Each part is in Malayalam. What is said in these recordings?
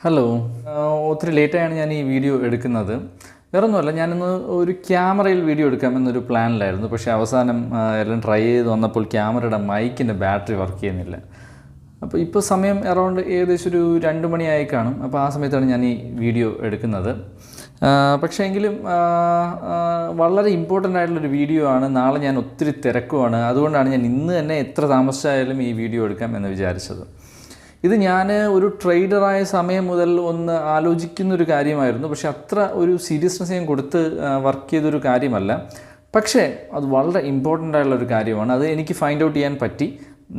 ഹലോ. ഒത്തിരി ലേറ്റായാണ് ഞാൻ ഈ വീഡിയോ എടുക്കുന്നത്. വേറൊന്നുമല്ല, ഞാനിന്ന് ഒരു ക്യാമറയിൽ വീഡിയോ എടുക്കാമെന്നൊരു പ്ലാനിലായിരുന്നു. പക്ഷേ അവസാനം എല്ലാം ട്രൈ ചെയ്ത് വന്നപ്പോൾ ക്യാമറയുടെ മൈക്കിൻ്റെ ബാറ്ററി വർക്ക് ചെയ്യുന്നില്ല. അപ്പോൾ ഇപ്പോൾ സമയം അറൗണ്ട് ഏകദേശം ഒരു 2 മണിയായി കാണും. അപ്പോൾ ആ സമയത്താണ് ഞാൻ ഈ വീഡിയോ എടുക്കുന്നത്. പക്ഷേ എങ്കിലും വളരെ ഇമ്പോർട്ടൻ്റ് ആയിട്ടുള്ളൊരു വീഡിയോ ആണ്. നാളെ ഞാൻ ഒത്തിരി തിരക്കുമാണ്. അതുകൊണ്ടാണ് ഞാൻ ഇന്ന് തന്നെ എത്ര താമസിച്ചായാലും ഈ വീഡിയോ എടുക്കാം എന്ന് വിചാരിച്ചത്. ഇത് ഞാൻ ഒരു ട്രേഡറായ സമയം മുതൽ ഒന്ന് ആലോചിക്കുന്നൊരു കാര്യമായിരുന്നു. പക്ഷേ അത്ര ഒരു സീരിയസ്നെസ് ഞാൻ കൊടുത്ത് വർക്ക് ചെയ്തൊരു കാര്യമല്ല. പക്ഷേ അത് വളരെ ഇമ്പോർട്ടൻ്റ് ആയിട്ടുള്ളൊരു കാര്യമാണ്. അത് എനിക്ക് ഫൈൻഡ് ഔട്ട് ചെയ്യാൻ പറ്റി.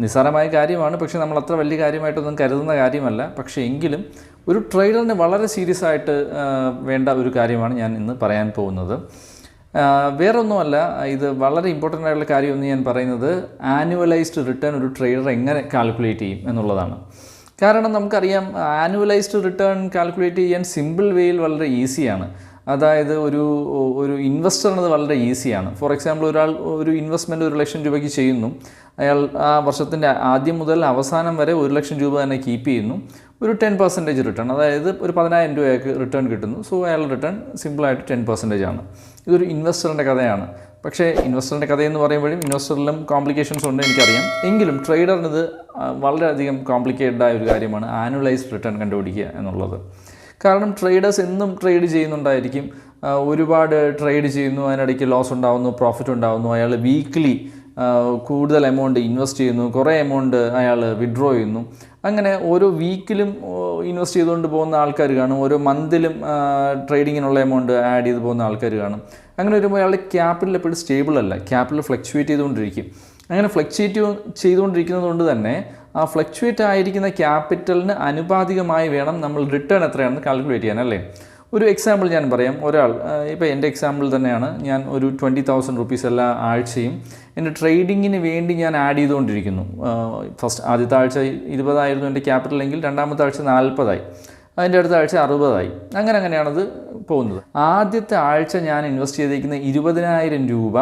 നിസ്സാരമായ കാര്യമാണ്, പക്ഷേ നമ്മൾ അത്ര വലിയ കാര്യമായിട്ടൊന്നും കരുതുന്ന കാര്യമല്ല. പക്ഷേ എങ്കിലും ഒരു ട്രേഡറിന് വളരെ സീരിയസ് ആയിട്ട് വേണ്ട ഒരു കാര്യമാണ് ഞാൻ ഇന്ന് പറയാൻ പോകുന്നത്. വേറൊന്നുമല്ല, ഇത് വളരെ ഇമ്പോർട്ടൻ്റ് ആയിട്ടുള്ള കാര്യമെന്ന് ഞാൻ പറയുന്നത് ആനുവലൈസ്ഡ് റിട്ടേൺ ഒരു ട്രേഡർ എങ്ങനെ കാൽക്കുലേറ്റ് ചെയ്യും എന്നുള്ളതാണ്. കാരണം നമുക്കറിയാം, ആനുവലൈസ്ഡ് റിട്ടേൺ കാൽക്കുലേറ്റ് ചെയ്യാൻ സിമ്പിൾ വേയിൽ വളരെ ഈസിയാണ്. അതായത് ഒരു ഇൻവെസ്റ്ററിനത് വളരെ ഈസിയാണ്. ഫോർ എക്സാമ്പിൾ, ഒരാൾ ഒരു ഇൻവെസ്റ്റ്മെൻറ്റ് 1 ലക്ഷം രൂപയ്ക്ക് ചെയ്യുന്നു. അയാൾ ആ വർഷത്തിൻ്റെ ആദ്യം മുതൽ അവസാനം വരെ 1 ലക്ഷം രൂപ തന്നെ കീപ്പ് ചെയ്യുന്നു. ഒരു 10% റിട്ടേൺ, അതായത് ഒരു 10,000 രൂപയ്ക്ക് റിട്ടേൺ കിട്ടുന്നു. സോ അയാളുടെ റിട്ടേൺ സിമ്പിളായിട്ട് 10% ആണ്. ഇതൊരു ഇൻവെസ്റ്ററിൻ്റെ കഥയാണ്. പക്ഷേ ഇൻവെസ്റ്ററിൻ്റെ കഥയെന്ന് പറയുമ്പോഴും ഇൻവെസ്റ്ററിലും കോംപ്ലിക്കേഷൻസ് ഉണ്ട്, എനിക്കറിയാം. എങ്കിലും ട്രേഡറിനിത് വളരെയധികം കോംപ്ലിക്കേറ്റഡ് ആയ ഒരു കാര്യമാണ് ആനുവലൈസ്ഡ് റിട്ടേൺ കണ്ടുപിടിക്കുക എന്നുള്ളത്. കാരണം ട്രേഡേഴ്സ് എന്നും ട്രേഡ് ചെയ്യുന്നുണ്ടായിരിക്കും. ഒരുപാട് ട്രേഡ് ചെയ്യുന്നു, അതിനിടയ്ക്ക് ലോസ് ഉണ്ടാകുന്നു, പ്രോഫിറ്റ് ഉണ്ടാകുന്നു. അയാൾ വീക്ക്ലി കൂടുതൽ എമൗണ്ട് ഇൻവെസ്റ്റ് ചെയ്യുന്നു, കുറേ എമൗണ്ട് അയാൾ വിഡ്രോ ചെയ്യുന്നു. അങ്ങനെ ഓരോ വീക്കിലും ഇൻവെസ്റ്റ് ചെയ്തുകൊണ്ട് പോകുന്ന ആൾക്കാർ കാണും. ഓരോ മന്തിലും ട്രേഡിങ്ങിനുള്ള എമൗണ്ട് ആഡ് ചെയ്ത് പോകുന്ന ആൾക്കാർ കാണും. അങ്ങനെ വരുമ്പോൾ അയാളുടെ ക്യാപിറ്റൽ എപ്പോഴും സ്റ്റേബിൾ അല്ല, ക്യാപിറ്റൽ ഫ്ലക്ച്വേറ്റ് ചെയ്തുകൊണ്ടിരിക്കും. അങ്ങനെ ഫ്ലക്ച്വേറ്റ് ചെയ്തുകൊണ്ടിരിക്കുന്നത് കൊണ്ട് തന്നെ ആ ഫ്ലക്ച്വേറ്റ് ആയിരിക്കുന്ന ക്യാപിറ്റലിന് അനുപാതികമായി വേണം നമ്മൾ റിട്ടേൺ എത്രയാണെന്ന് കാൽക്കുലേറ്റ് ചെയ്യാൻ, അല്ലേ? ഒരു എക്സാമ്പിൾ ഞാൻ പറയാം. ഒരാൾ, ഇപ്പോൾ എൻ്റെ എക്സാമ്പിൾ തന്നെയാണ്, ഞാൻ ഒരു 20,000 റുപ്പീസ് എല്ലാ ആഴ്ചയും എൻ്റെ ട്രേഡിങ്ങിന് വേണ്ടി ഞാൻ ആഡ് ചെയ്തുകൊണ്ടിരിക്കുന്നു. ആദ്യത്തെ ആഴ്ച 20,000 എൻ്റെ ക്യാപിറ്റൽ എങ്കിൽ രണ്ടാമത്തെ ആഴ്ച 40,000, അതിൻ്റെ അടുത്ത ആഴ്ച 60,000. അങ്ങനെയാണത് പോകുന്നത്. ആദ്യത്തെ ആഴ്ച ഞാൻ ഇൻവെസ്റ്റ് ചെയ്തിരിക്കുന്ന 20,000 രൂപ,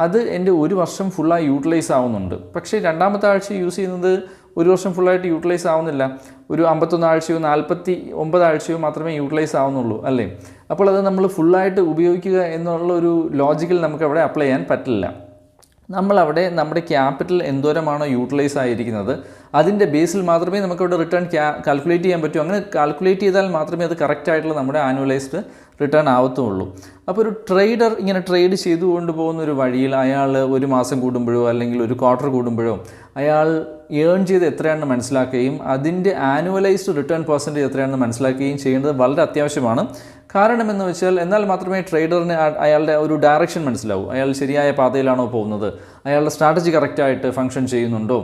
അത് എൻ്റെ ഒരു വർഷം ഫുള്ളായി യൂട്ടിലൈസ് ആവുന്നുണ്ട്. പക്ഷേ രണ്ടാമത്തെ ആഴ്ച യൂസ് ചെയ്യുന്നത് ഒരു വർഷം ഫുള്ളായിട്ട് യൂട്ടിലൈസ് ആവുന്നില്ല. ഒരു 51 ആഴ്ചയോ 49 ആഴ്ചയോ മാത്രമേ യൂട്ടിലൈസ് ആവുന്നുള്ളൂ, അല്ലേ? അപ്പോൾ അത് നമ്മൾ ഫുള്ളായിട്ട് ഉപയോഗിക്കുക എന്നുള്ള ഒരു ലോജിക്കിൽ നമുക്കവിടെ അപ്ലൈ ചെയ്യാൻ പറ്റില്ല. നമ്മളവിടെ നമ്മുടെ ക്യാപിറ്റൽ എന്തോരമാണോ യൂട്ടിലൈസ് ആയിരിക്കുന്നത് അതിൻ്റെ ബേസിൽ മാത്രമേ നമുക്കവിടെ റിട്ടേൺ കാൽക്കുലേറ്റ് ചെയ്യാൻ പറ്റൂ. അങ്ങനെ കാൽക്കുലേറ്റ് ചെയ്താൽ മാത്രമേ അത് കറക്റ്റായിട്ടുള്ള നമ്മുടെ ആനുവലൈസ്ഡ് റിട്ടേൺ ആവത്തുള്ളൂ. അപ്പോൾ ഒരു ട്രേഡർ ഇങ്ങനെ ട്രേഡ് ചെയ്തുകൊണ്ട് പോകുന്ന ഒരു വഴിയിൽ അയാൾ ഒരു മാസം കൂടുമ്പോഴോ അല്ലെങ്കിൽ ഒരു ക്വാർട്ടർ കൂടുമ്പോഴോ അയാൾ ഏൺ ചെയ്ത് എത്രയാണെന്ന് മനസ്സിലാക്കുകയും അതിൻ്റെ ആനുവലൈസ്ഡ് റിട്ടേൺ പെർസെൻറ്റേജ് എത്രയാണെന്ന് മനസ്സിലാക്കുകയും ചെയ്യേണ്ടത് വളരെ അത്യാവശ്യമാണ്. കാരണമെന്ന് വെച്ചാൽ എന്നാൽ മാത്രമേ ട്രേഡറിന് അയാളുടെ ഒരു ഡയറക്ഷൻ മനസ്സിലാവൂ. അയാൾ ശരിയായ പാതയിലാണോ പോകുന്നത്, അയാളുടെ സ്ട്രാറ്റജി കറക്റ്റായിട്ട് ഫങ്ഷൻ ചെയ്യുന്നുണ്ടോ,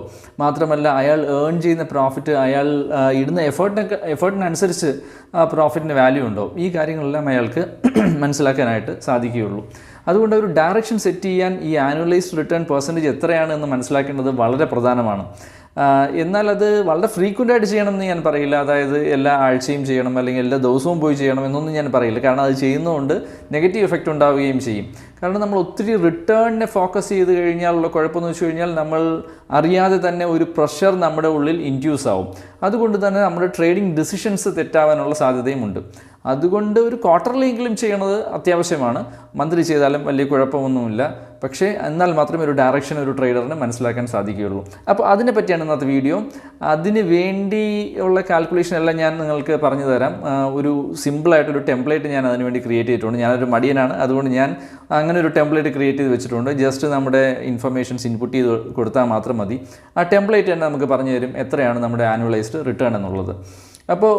മാത്രമല്ല അയാൾ ഏൺ ചെയ്യുന്ന പ്രോഫിറ്റ് അയാൾ ഇടുന്ന എഫേർട്ടിനനുസരിച്ച് ആ പ്രോഫിറ്റിന് വാല്യൂ ഉണ്ടോ, ഈ കാര്യങ്ങളെല്ലാം അയാൾക്ക് മനസ്സിലാക്കാനായിട്ട് സാധിക്കുകയുള്ളൂ. അതുകൊണ്ട് ഒരു ഡയറക്ഷൻ സെറ്റ് ചെയ്യാൻ ഈ ആനുവലൈസ്ഡ് റിട്ടേൺ പെർസെൻറ്റേജ് എത്രയാണ് എന്ന് മനസ്സിലാക്കേണ്ടത് വളരെ പ്രധാനമാണ്. എന്നാൽ അത് വളരെ ഫ്രീക്വൻ്റ് ആയിട്ട് ചെയ്യണമെന്ന് ഞാൻ പറയില്ല. അതായത് എല്ലാ ആഴ്ചയും ചെയ്യണം അല്ലെങ്കിൽ എല്ലാ ദിവസവും പോയി ചെയ്യണം എന്നൊന്നും ഞാൻ പറയില്ല. കാരണം അത് ചെയ്യുന്നതുകൊണ്ട് നെഗറ്റീവ് എഫക്റ്റ് ഉണ്ടാവുകയും ചെയ്യും. കാരണം നമ്മൾ ഒത്തിരി റിട്ടേണിനെ ഫോക്കസ് ചെയ്ത് കഴിഞ്ഞാലുള്ള കുഴപ്പമെന്ന് വെച്ച് കഴിഞ്ഞാൽ നമ്മൾ അറിയാതെ തന്നെ ഒരു പ്രഷർ നമ്മുടെ ഉള്ളിൽ ഇൻഡ്യൂസ് ആവും. അതുകൊണ്ട് തന്നെ നമ്മുടെ ട്രേഡിംഗ് ഡിസിഷൻസ് തെറ്റാവാനുള്ള സാധ്യതയുമുണ്ട്. അതുകൊണ്ട് ഒരു ക്വാർട്ടർലിയെങ്കിലും ചെയ്യണത് അത്യാവശ്യമാണ്. മന്ത്ലി ചെയ്താലും വലിയ കുഴപ്പമൊന്നുമില്ല. പക്ഷേ എന്നാൽ മാത്രമേ ഒരു ഡയറക്ഷൻ ഒരു ട്രേഡറിന് മനസ്സിലാക്കാൻ സാധിക്കുകയുള്ളൂ. അപ്പോൾ അതിനെ പറ്റിയാണ് ഇന്നത്തെ വീഡിയോ. അതിന് വേണ്ടിയുള്ള കാൽക്കുലേഷൻ എല്ലാം ഞാൻ നിങ്ങൾക്ക് പറഞ്ഞു തരാം. ഒരു സിമ്പിളായിട്ടൊരു ടെംപ്ലേറ്റ് ഞാൻ അതിന് വേണ്ടി ക്രിയേറ്റ് ചെയ്തിട്ടുണ്ട്. ഞാനൊരു മടിയനാണ്, അതുകൊണ്ട് ഞാൻ അങ്ങനെ ഒരു ടെംപ്ലേറ്റ് ക്രിയേറ്റ് ചെയ്ത് വെച്ചിട്ടുണ്ട്. ജസ്റ്റ് നമ്മുടെ ഇൻഫർമേഷൻസ് ഇൻപുട്ട് ചെയ്ത് കൊടുത്താൽ മാത്രം മതി. ആ ടെംപ്ലേറ്റ് തന്നെ നമുക്ക് പറഞ്ഞു തരും എത്രയാണ് നമ്മുടെ ആനുവലൈസ്ഡ് റിട്ടേൺ എന്നുള്ളത്. അപ്പോൾ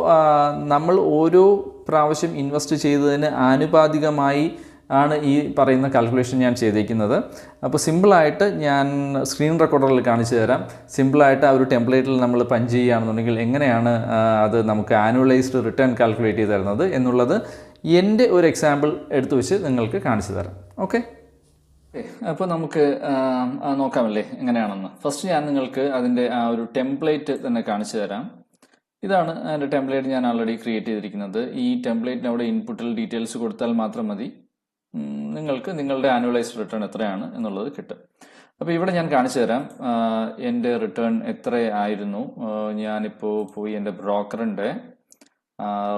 നമ്മൾ ഓരോ പ്രാവശ്യം ഇൻവെസ്റ്റ് ചെയ്തതിന് ആനുപാതികമായി ആണ് ഈ പറയുന്ന കാൽക്കുലേഷൻ ഞാൻ ചെയ്തിരിക്കുന്നത്. അപ്പോൾ സിമ്പിളായിട്ട് ഞാൻ സ്ക്രീൻ റെക്കോർഡറിൽ കാണിച്ചു തരാം. സിമ്പിളായിട്ട് ആ ഒരു ടെംപ്ലേറ്റിൽ നമ്മൾ പഞ്ച് ചെയ്യുകയാണെന്നുണ്ടെങ്കിൽ എങ്ങനെയാണ് അത് നമുക്ക് ആനുവലൈസ്ഡ് റിട്ടേൺ കാൽക്കുലേറ്റ് ചെയ്ത് തരുന്നത് എന്നുള്ളത് എൻ്റെ ഒരു എക്സാമ്പിൾ എടുത്തു വെച്ച് നിങ്ങൾക്ക് കാണിച്ചു തരാം. ഓക്കെ, അപ്പോൾ നമുക്ക് നോക്കാമല്ലേ എങ്ങനെയാണെന്ന്. ഫസ്റ്റ് ഞാൻ നിങ്ങൾക്ക് അതിൻ്റെ ആ ഒരു ടെംപ്ലേറ്റ് തന്നെ കാണിച്ചു തരാം. ഇതാണ് എൻ്റെ ടെംപ്ലേറ്റ് ഞാൻ ഓൾറെഡി ക്രിയേറ്റ് ചെയ്തിരിക്കുന്നത്. ഈ ടെംപ്ലേറ്റിന് അവിടെ ഇൻപുട്ടിൽ ഡീറ്റെയിൽസ് കൊടുത്താൽ മാത്രം മതി, നിങ്ങൾക്ക് നിങ്ങളുടെ ആനുവലൈസ്ഡ് റിട്ടേൺ എത്രയാണ് എന്നുള്ളത് കിട്ടും. അപ്പോൾ ഇവിടെ ഞാൻ കാണിച്ചു തരാം എൻ്റെ റിട്ടേൺ എത്ര ആയിരുന്നു. ഞാനിപ്പോൾ പോയി എൻ്റെ ബ്രോക്കറിൻ്റെ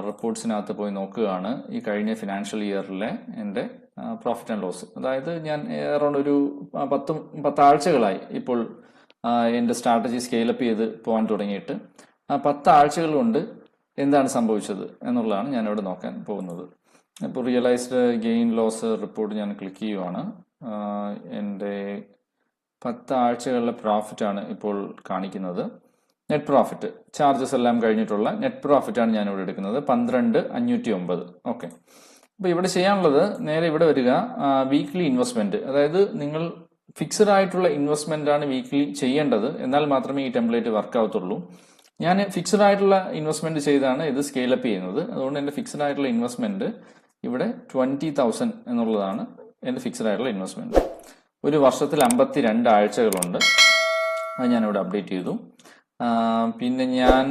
റിപ്പോർട്ട്സിനകത്ത് പോയി നോക്കുകയാണ് ഈ കഴിഞ്ഞ ഫിനാൻഷ്യൽ ഇയറിലെ എൻ്റെ പ്രോഫിറ്റ് ആൻഡ് ലോസ്. അതായത് ഞാൻ അറൗണ്ട് ഒരു 10 ആഴ്ചകളായി ഇപ്പോൾ എൻ്റെ സ്ട്രാറ്റജി സ്കെയിലപ്പ് ചെയ്ത് പോകാൻ തുടങ്ങിയിട്ട്. ആ 10 ആഴ്ചകൾ കൊണ്ട് എന്താണ് സംഭവിച്ചത് എന്നുള്ളതാണ് ഞാനിവിടെ നോക്കാൻ പോകുന്നത്. ഇപ്പോൾ റിയലൈസ്ഡ് ഗെയിൻ ലോസ് റിപ്പോർട്ട് ഞാൻ ക്ലിക്ക് ചെയ്യുവാണ്. എൻ്റെ 10 ആഴ്ചകളിലെ പ്രോഫിറ്റാണ് ഇപ്പോൾ കാണിക്കുന്നത്. നെറ്റ് പ്രോഫിറ്റ് ചാർജസ് എല്ലാം കഴിഞ്ഞിട്ടുള്ള നെറ്റ് പ്രോഫിറ്റാണ് ഞാനിവിടെ എടുക്കുന്നത് 12,509. ഓക്കെ, അപ്പോൾ ഇവിടെ ചെയ്യാനുള്ളത് നേരെ ഇവിടെ വരിക, വീക്ക്ലി ഇൻവെസ്റ്റ്മെന്റ്. അതായത് നിങ്ങൾ ഫിക്സഡ് ആയിട്ടുള്ള ഇൻവെസ്റ്റ്മെന്റ് ആണ് വീക്ക്ലി ചെയ്യേണ്ടത്, എന്നാൽ മാത്രമേ ഈ ടെംപ്ലേറ്റ് വർക്ക് ആവത്തുള്ളൂ. ഞാൻ ഫിക്സഡ് ആയിട്ടുള്ള ഇൻവെസ്റ്റ്മെന്റ് ചെയ്താണ് ഇത് സ്കെയിലപ്പ് ചെയ്യുന്നത്. അതുകൊണ്ട് എൻ്റെ ഫിക്സഡ് ആയിട്ടുള്ള ഇൻവെസ്റ്റ്മെന്റ് ഇവിടെ 20,000 എന്നുള്ളതാണ് എൻ്റെ ഫിക്സഡ് ആയിട്ടുള്ള ഇൻവെസ്റ്റ്മെന്റ്. ഒരു വർഷത്തിൽ 52 ആഴ്ചകളുണ്ട്, അത് ഞാനിവിടെ അപ്ഡേറ്റ് ചെയ്തു. പിന്നെ ഞാൻ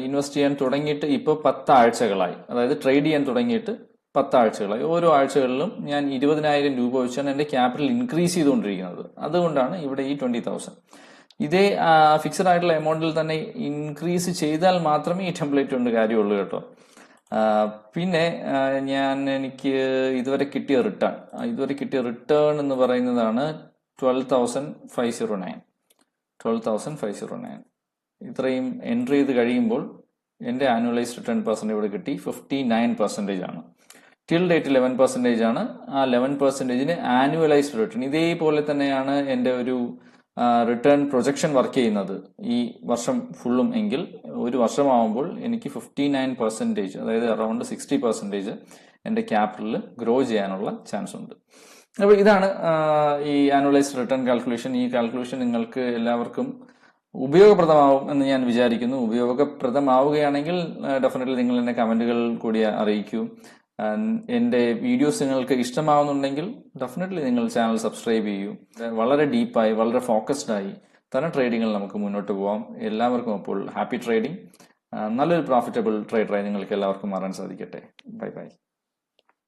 ഇൻവെസ്റ്റ് ചെയ്യാൻ തുടങ്ങിയിട്ട് ഇപ്പോൾ 10 ആഴ്ചകളായി, അതായത് ട്രേഡ് ചെയ്യാൻ തുടങ്ങിയിട്ട് 10 ആഴ്ചകളായി. ഓരോ ആഴ്ചകളിലും ഞാൻ 20,000 രൂപ വെച്ചാണ് എൻ്റെ ക്യാപിറ്റൽ ഇൻക്രീസ് ചെയ്തുകൊണ്ടിരിക്കുന്നത്. അതുകൊണ്ടാണ് ഇവിടെ ഈ 20,000. ഇതേ ഫിക്സഡ് ആയിട്ടുള്ള എമൗണ്ടിൽ തന്നെ ഇൻക്രീസ് ചെയ്താൽ മാത്രമേ ഈ ടെംപ്ലേറ്റ് കൊണ്ട് കാര്യമുള്ളൂ കേട്ടോ. പിന്നെ എനിക്ക് ഇതുവരെ കിട്ടിയ റിട്ടേൺ എന്ന് പറയുന്നതാണ് 12,509. ഇത്രയും എൻട്രി ചെയ്ത് കഴിയുമ്പോൾ എൻ്റെ ആനുവലൈസ്ഡ് റിട്ടേൺ പെർസെൻറ്റേജ് ഇവിടെ കിട്ടി 59% ആണ്. ടിൽ ഡേറ്റ് 11% ആണ്. ആ 11%ന് ആനുവലൈസ്ഡ് റിട്ടേൺ ഇതേപോലെ തന്നെയാണ് എൻ്റെ ഒരു റിട്ടേൺ പ്രൊജക്ഷൻ വർക്ക് ചെയ്യുന്നത് ഈ വർഷം ഫുള്ളും എങ്കിൽ. ഒരു വർഷമാകുമ്പോൾ എനിക്ക് 59%, അതായത് അറൗണ്ട് 60% എൻ്റെ ക്യാപിറ്റലിൽ ഗ്രോ ചെയ്യാനുള്ള ചാൻസ് ഉണ്ട്. അപ്പോൾ ഇതാണ് ഈ ആനുവലൈസ്ഡ് റിട്ടേൺ കാൽക്കുലേഷൻ. ഈ കാൽക്കുലേഷൻ നിങ്ങൾക്ക് എല്ലാവർക്കും ഉപയോഗപ്രദമാവും എന്ന് ഞാൻ വിചാരിക്കുന്നു. ഉപയോഗപ്രദമാവുകയാണെങ്കിൽ ഡെഫിനറ്റ്ലി നിങ്ങൾ എന്നെ കമന്റുകൾ കൂടി അറിയിക്കൂ. എൻ്റെ വീഡിയോസ് നിങ്ങൾക്ക് ഇഷ്ടമാവുന്നുണ്ടെങ്കിൽ ഡെഫിനറ്റ്ലി നിങ്ങൾ ചാനൽ സബ്സ്ക്രൈബ് ചെയ്യൂ. വളരെ ഡീപ്പായി വളരെ ഫോക്കസ്ഡായി തന്നെ ട്രേഡിങ്ങിൽ നമുക്ക് മുന്നോട്ട് പോകാം. എല്ലാവർക്കും അപ്പോൾ ഹാപ്പി ട്രേഡിംഗ്. നല്ലൊരു പ്രോഫിറ്റബിൾ ട്രേഡറായി നിങ്ങൾക്ക് എല്ലാവർക്കും മാറാൻ സാധിക്കട്ടെ. Bye bye.